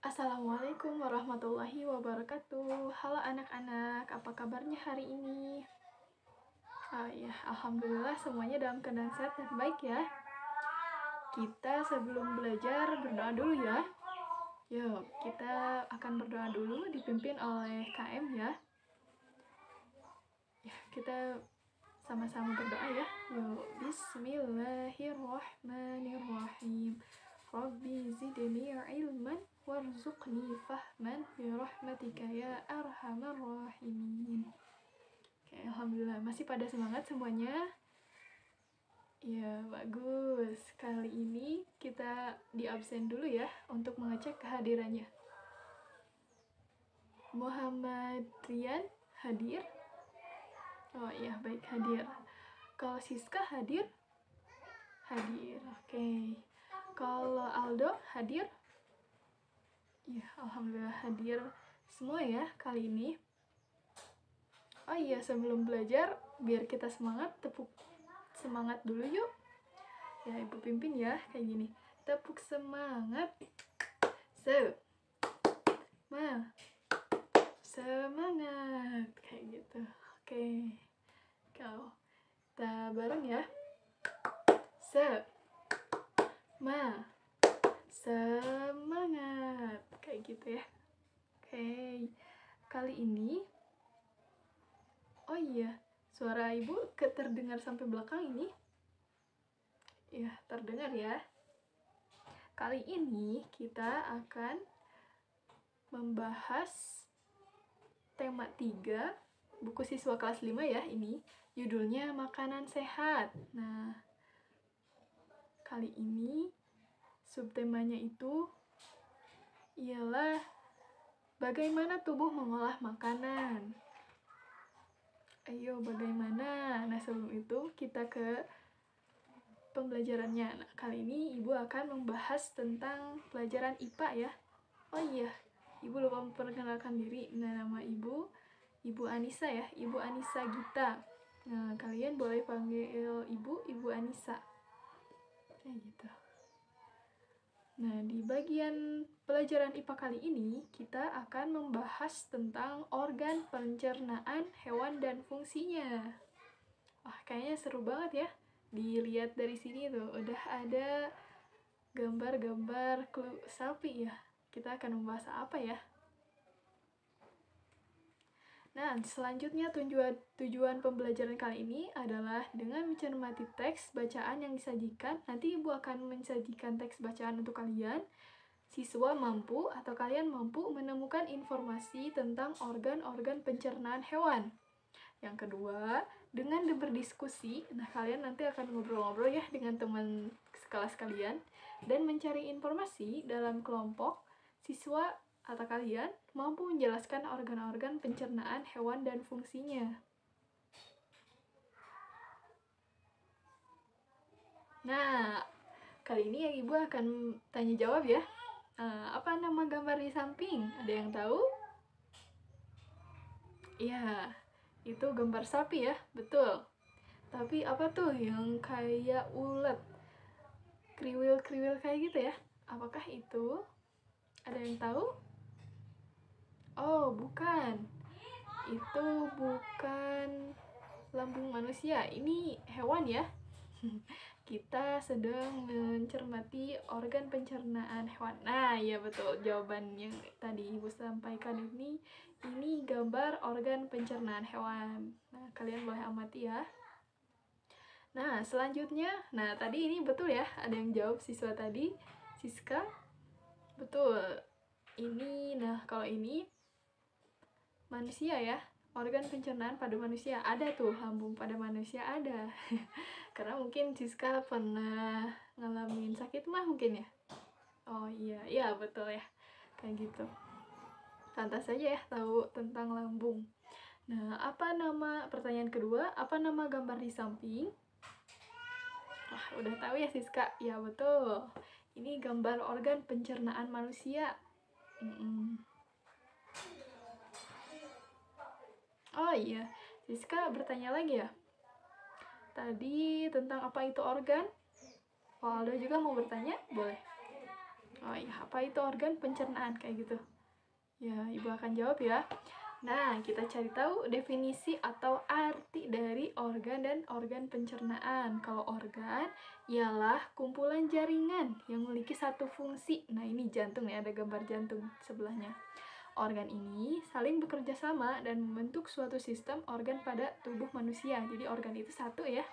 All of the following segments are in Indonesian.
Assalamualaikum warahmatullahi wabarakatuh. Halo anak-anak, apa kabarnya hari ini? Ya, alhamdulillah semuanya dalam keadaan sehat dan baik ya. Kita sebelum belajar berdoa dulu ya. Yuk, kita akan berdoa dulu dipimpin oleh KM ya. Kita sama-sama berdoa ya. Yuk, bismillahirrahmanirrahim. Rabbi zidni ilman warzuqni fahman birahmatika ya arhamar rahimin. Oke, alhamdulillah masih pada semangat semuanya. Ya, bagus. Kali ini kita di absen dulu ya untuk mengecek kehadirannya. Muhammad Rian hadir? Oh iya, baik, hadir. Kalau Siska hadir? Hadir, oke. Kalau Aldo hadir? Ya, alhamdulillah hadir semua ya kali ini. Oh iya, sebelum belajar, biar kita semangat, tepuk semangat dulu yuk. Ya, Ibu pimpin ya, kayak gini. Tepuk semangat. Semangat. Kayak gitu. Oke. Kau. Kita bareng ya. Semangat. Kayak gitu ya. Oke. Kali ini, oh iya, suara Ibu terdengar sampai belakang ini? Ya, terdengar ya. Kali ini kita akan membahas tema 3 buku siswa kelas 5 ya ini. Judulnya Makanan Sehat. Nah, kali ini subtemanya itu ialah bagaimana tubuh mengolah makanan. Ayo, bagaimana? Nah, sebelum itu kita ke pembelajarannya. Nah, kali ini Ibu akan membahas tentang pelajaran IPA ya. Oh iya, Ibu lupa memperkenalkan diri. Nah, nama Ibu Anissa ya, Ibu Anissa Gita. Nah, kalian boleh panggil Ibu Anissa. Kayak gitu. Nah, di bagian pelajaran IPA kali ini, kita akan membahas tentang organ pencernaan hewan dan fungsinya. Wah, kayaknya seru banget ya. Dilihat dari sini tuh, udah ada gambar-gambar sapi ya. Kita akan membahas apa ya? Nah, selanjutnya tujuan pembelajaran kali ini adalah dengan mencermati teks bacaan yang disajikan. Nanti Ibu akan mensajikan teks bacaan untuk kalian. Siswa mampu atau kalian mampu menemukan informasi tentang organ-organ pencernaan hewan. Yang kedua, dengan berdiskusi, nah kalian nanti akan ngobrol-ngobrol ya dengan teman sekelas kalian dan mencari informasi dalam kelompok. Siswa atau kalian mampu menjelaskan organ-organ pencernaan hewan dan fungsinya. Nah, kali ini Ibu akan tanya jawab ya. Apa nama gambar di samping? Ada yang tahu? Iya, itu gambar sapi ya, betul. Tapi apa tuh yang kayak ulet? Kriwil-kriwil kayak gitu ya? Apakah itu? Ada yang tahu? Oh, bukan. Itu bukan lambung manusia. Ini hewan ya. Kita sedang mencermati organ pencernaan hewan. Nah, ya betul. Jawaban yang tadi Ibu sampaikan ini gambar organ pencernaan hewan. Nah, kalian boleh amati ya. Nah, selanjutnya, nah tadi ini betul ya, ada yang jawab siswa tadi, Siska. Betul. Ini, nah kalau ini manusia ya, organ pencernaan pada manusia. Ada tuh, lambung pada manusia ada. Karena mungkin Siska pernah ngalamin sakit mah mungkin ya. Oh iya, iya betul ya, kayak gitu. Pantas saja ya tahu tentang lambung. Nah, apa nama, pertanyaan kedua, apa nama gambar di samping? Wah, udah tahu ya Siska? Ya betul. Ini gambar organ pencernaan manusia. Oh iya, Siska bertanya lagi ya. Tadi tentang apa itu organ? Oh, Aldo juga mau bertanya? Boleh. Oh iya, apa itu organ pencernaan kayak gitu? Ya, Ibu akan jawab ya. Nah, kita cari tahu definisi atau arti dari organ dan organ pencernaan. Kalau organ ialah kumpulan jaringan yang memiliki satu fungsi. Nah, ini jantung ya, ada gambar jantung sebelahnya. Organ ini saling bekerja sama dan membentuk suatu sistem organ pada tubuh manusia. Jadi organ itu satu ya,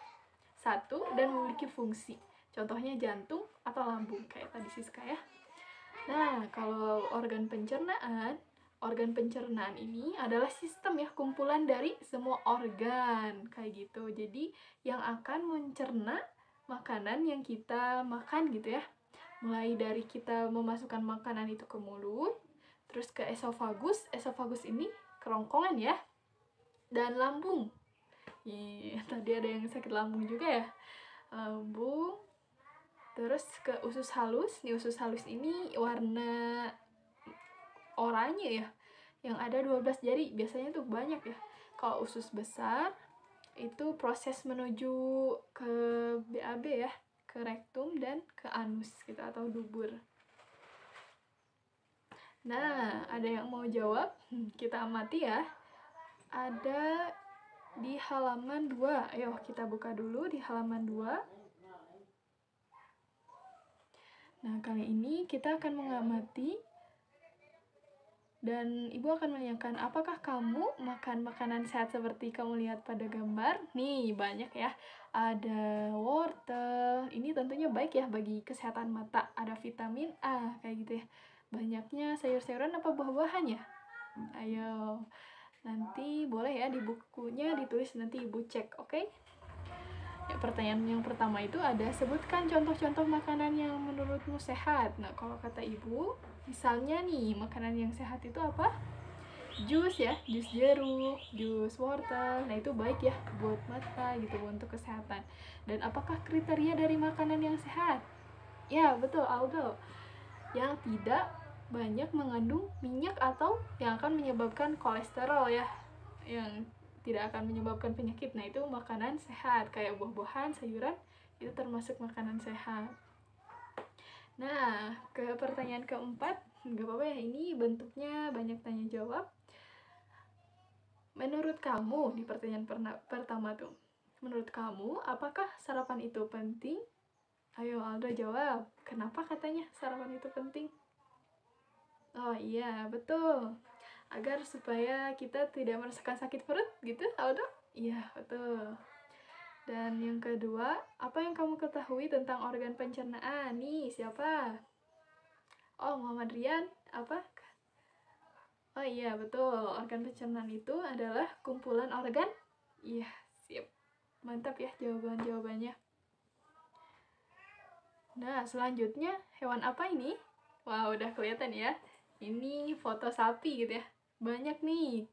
satu dan memiliki fungsi. Contohnya jantung atau lambung, kayak tadi Siska ya. Nah, kalau organ pencernaan ini adalah sistem ya, kumpulan dari semua organ kayak gitu. Jadi yang akan mencerna makanan yang kita makan gitu ya. Mulai dari kita memasukkan makanan itu ke mulut, terus ke esofagus. Esofagus ini kerongkongan ya. Dan lambung. Tadi ada yang sakit lambung juga ya. Lambung. Terus ke usus halus. Nih usus halus ini warna oranye ya, yang ada 12 jari, biasanya tuh banyak ya. Kalau usus besar itu proses menuju ke BAB ya, ke rektum dan ke anus gitu atau dubur. Nah, ada yang mau jawab? Kita amati ya. Ada di halaman 2. Ayo kita buka dulu di halaman 2. Nah, kali ini kita akan mengamati dan Ibu akan menanyakan, apakah kamu makan makanan sehat seperti kamu lihat pada gambar? Nih, banyak ya. Ada wortel, ini tentunya baik ya bagi kesehatan mata. Ada vitamin A, kayak gitu ya. Banyaknya sayur-sayuran apa buah-buahan ya? Ayo, nanti boleh ya di bukunya ditulis, nanti Ibu cek, oke? Ya, pertanyaan yang pertama itu ada, sebutkan contoh-contoh makanan yang menurutmu sehat. Nah, kalau kata Ibu, misalnya nih, makanan yang sehat itu apa? Jus ya, jus jeruk, jus wortel. Nah, itu baik ya buat mata gitu, untuk kesehatan. Dan apakah kriteria dari makanan yang sehat? Ya, betul Aldo. Yang tidak banyak mengandung minyak atau yang akan menyebabkan kolesterol ya. Yang tidak akan menyebabkan penyakit. Nah, itu makanan sehat, kayak buah-buahan, sayuran, itu termasuk makanan sehat. Nah, ke pertanyaan keempat, nggak apa-apa ya, ini bentuknya banyak tanya jawab. Menurut kamu, di pertanyaan pertama tuh, menurut kamu, apakah sarapan itu penting? Ayo Aldo jawab, kenapa katanya sarapan itu penting? Oh iya, betul. Agar supaya kita tidak merasakan sakit perut gitu, Aldo? Iya, betul. Dan yang kedua, apa yang kamu ketahui tentang organ pencernaan? Nih, siapa? Oh, Muhammad Rian. Apa? Oh iya, betul. Organ pencernaan itu adalah kumpulan organ. Iya, siap. Mantap ya jawabannya. Nah, selanjutnya, hewan apa ini? Wah, udah kelihatan ya. Ini foto sapi gitu ya. Banyak nih.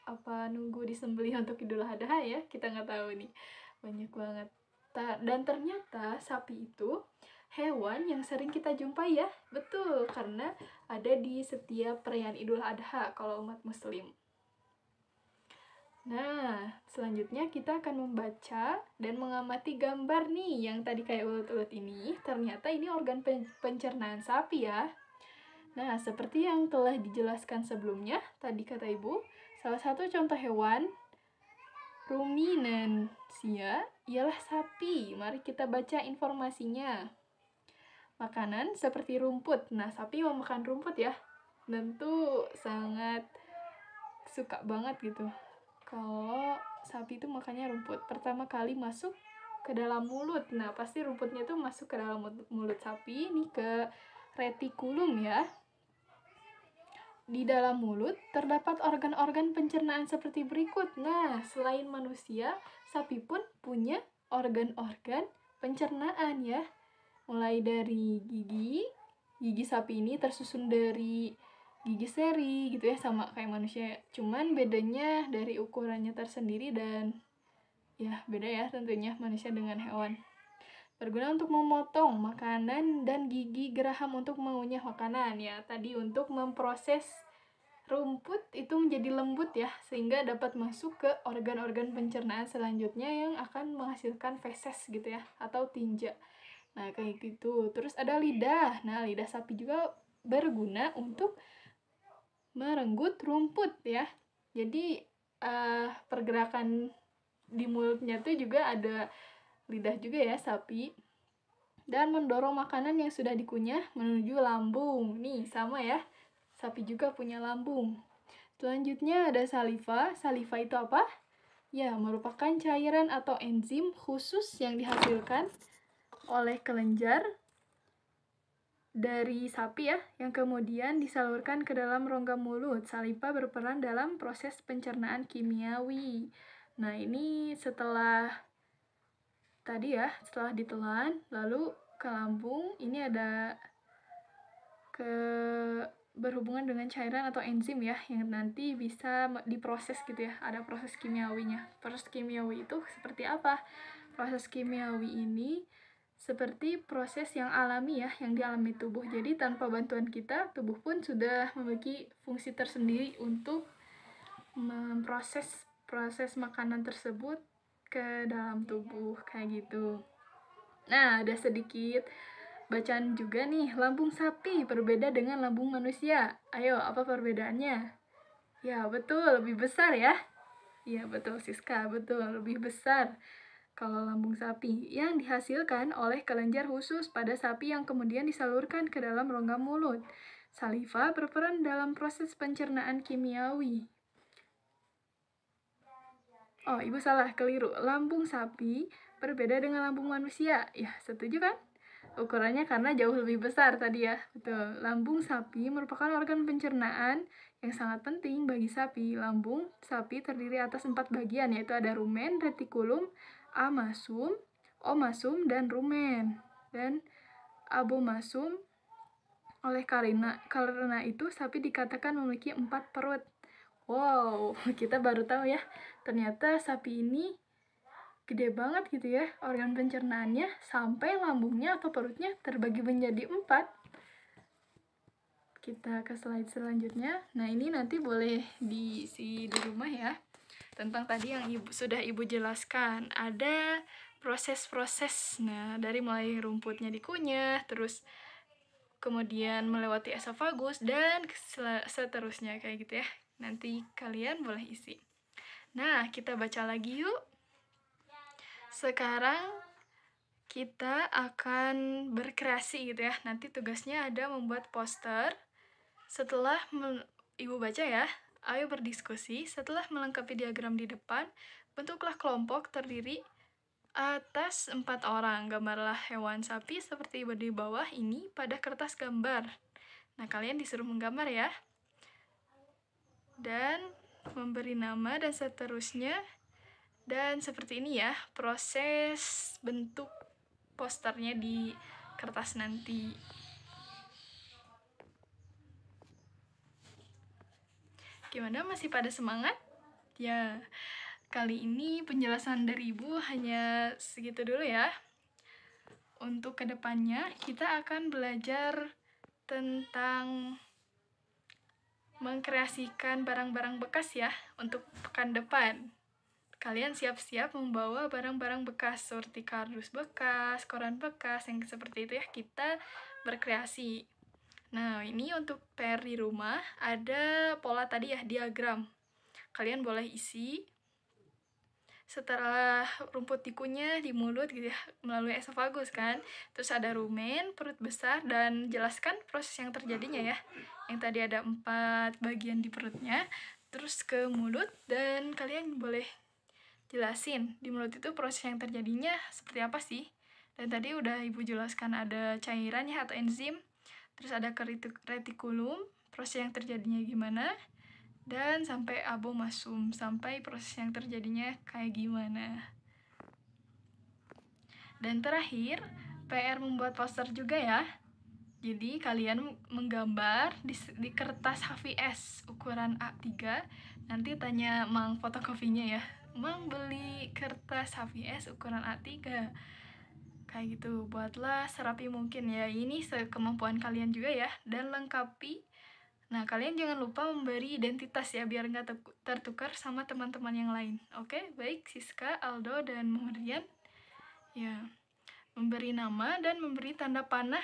Apa nunggu disembelih untuk Idul Adha ya? Kita nggak tahu nih. Banyak banget. Dan ternyata sapi itu hewan yang sering kita jumpai ya. Betul, karena ada di setiap perayaan Idul Adha kalau umat muslim. Nah, selanjutnya kita akan membaca dan mengamati gambar nih yang tadi kayak ulet-ulet ini. Ternyata ini organ pencernaan sapi ya. Nah, seperti yang telah dijelaskan sebelumnya, tadi kata Ibu, salah satu contoh hewan ruminansia ialah sapi. Mari kita baca informasinya. Makanan seperti rumput. Nah, sapi mau makan rumput ya. Tentu sangat suka banget gitu. Kalau sapi itu makannya rumput, pertama kali masuk ke dalam mulut. Nah, pasti rumputnya tuh masuk ke dalam mulut sapi, ini ke retikulum ya. Di dalam mulut terdapat organ-organ pencernaan seperti berikut. Nah, selain manusia, sapi pun punya organ-organ pencernaan ya. Mulai dari gigi sapi ini tersusun dari gigi seri gitu ya, sama kayak manusia, cuman bedanya dari ukurannya tersendiri dan ya beda ya tentunya manusia dengan hewan. Berguna untuk memotong makanan dan gigi geraham untuk mengunyah makanan ya, tadi untuk memproses rumput itu menjadi lembut ya, sehingga dapat masuk ke organ-organ pencernaan selanjutnya yang akan menghasilkan feses gitu ya, atau tinja. Nah, kayak gitu. Terus ada lidah. Nah, lidah sapi juga berguna untuk merenggut rumput ya. Jadi pergerakan di mulutnya tuh juga ada lidah juga ya sapi. Dan mendorong makanan yang sudah dikunyah menuju lambung. Nih, sama ya. Sapi juga punya lambung. Selanjutnya ada saliva. Saliva itu apa? Ya, merupakan cairan atau enzim khusus yang dihasilkan oleh kelenjar dari sapi ya, yang kemudian disalurkan ke dalam rongga mulut. Saliva berperan dalam proses pencernaan kimiawi. Nah, ini setelah tadi ya, setelah ditelan, lalu ke lambung, ini ada berhubungan dengan cairan atau enzim ya, yang nanti bisa diproses gitu ya, ada proses kimiawinya. Proses kimiawi itu seperti apa? Proses kimiawi ini seperti proses yang alami ya, yang dialami tubuh. Jadi tanpa bantuan kita, tubuh pun sudah memiliki fungsi tersendiri untuk memproses makanan tersebut ke dalam tubuh, kayak gitu. Nah, ada sedikit bacaan juga nih, lambung sapi berbeda dengan lambung manusia. Ayo, apa perbedaannya? Ya, betul, lebih besar ya. Iya, betul Siska, betul, lebih besar. Kalau lambung sapi yang dihasilkan oleh kelenjar khusus pada sapi yang kemudian disalurkan ke dalam rongga mulut. Saliva berperan dalam proses pencernaan kimiawi. Oh, ibu salah, keliru. Lambung sapi berbeda dengan lambung manusia. Ya, setuju kan? Ukurannya karena jauh lebih besar tadi ya. Betul. Lambung sapi merupakan organ pencernaan yang sangat penting bagi sapi. Lambung sapi terdiri atas 4 bagian, yaitu ada rumen, retikulum, amasum, omasum, dan rumen. Dan abomasum. Oleh karena itu sapi dikatakan memiliki 4 perut. Wow, kita baru tahu ya. Ternyata sapi ini gede banget gitu ya organ pencernaannya, sampai lambungnya atau perutnya terbagi menjadi 4. Kita ke slide selanjutnya. Nah, ini nanti boleh diisi di rumah ya, tentang tadi yang sudah ibu jelaskan. Ada proses-proses, nah dari mulai rumputnya dikunyah, terus kemudian melewati esofagus, dan seterusnya kayak gitu ya. Nanti kalian boleh isi. Nah, kita baca lagi yuk. Sekarang kita akan berkreasi gitu ya. Nanti tugasnya ada membuat poster. Setelah ibu baca ya, ayo berdiskusi. Setelah melengkapi diagram di depan, bentuklah kelompok terdiri atas 4 orang. Gambarlah hewan sapi seperti di bawah ini pada kertas gambar. Nah, kalian disuruh menggambar ya. Dan memberi nama dan seterusnya. Dan seperti ini ya, proses bentuk posternya di kertas nanti. Gimana, masih pada semangat? Ya, kali ini penjelasan dari ibu hanya segitu dulu ya. Untuk kedepannya kita akan belajar tentang mengkreasikan barang-barang bekas ya untuk pekan depan. Kalian siap-siap membawa barang-barang bekas seperti kardus bekas, koran bekas, yang seperti itu ya, kita berkreasi. Nah, ini untuk PR di rumah, ada pola tadi ya, diagram. Kalian boleh isi setelah rumput dikunyah di mulut gitu ya, melalui esofagus kan. Terus ada rumen, perut besar, dan jelaskan proses yang terjadinya ya. Yang tadi ada 4 bagian di perutnya, terus ke mulut, dan kalian boleh jelasin di mulut itu proses yang terjadinya seperti apa sih. Dan tadi udah ibu jelaskan ada cairan ya atau enzim, terus ada retikulum, proses yang terjadinya gimana, dan sampai abomasum, sampai proses yang terjadinya kayak gimana. Dan terakhir, PR membuat poster juga ya. Jadi kalian menggambar di kertas HVS ukuran A3, nanti tanya Mang fotokopinya ya, Mang beli kertas HVS ukuran A3, kayak gitu. Buatlah serapi mungkin ya, ini sekemampuan kalian juga ya, dan lengkapi. Nah, kalian jangan lupa memberi identitas ya, biar nggak tertukar sama teman-teman yang lain. Oke, baik Siska, Aldo, dan Muhammadrian. Ya, memberi nama dan memberi tanda panah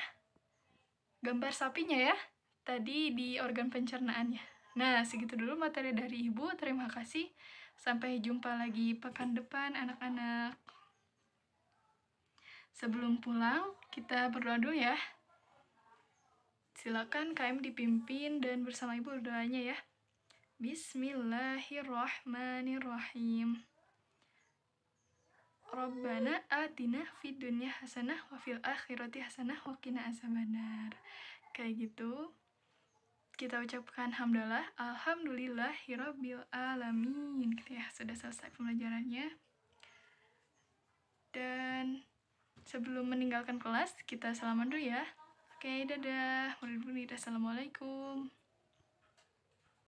gambar sapinya ya, tadi di organ pencernaannya. Nah, segitu dulu materi dari Ibu. Terima kasih. Sampai jumpa lagi pekan depan, anak-anak. Sebelum pulang, kita berdoa dulu ya. Silakan KM dipimpin dan bersama Ibu berdoanya ya. Bismillahirrahmanirrahim. Rabbana atina fid dunya hasanah wa fil akhirati hasanah wa qina azabannar. Kayak gitu. Kita ucapkan hamdalah, alhamdulillahirabbil alamin. Gitu ya, sudah selesai pembelajarannya. Dan sebelum meninggalkan kelas, kita salaman dulu ya. Oke, dadah. Murid-murid, assalamualaikum.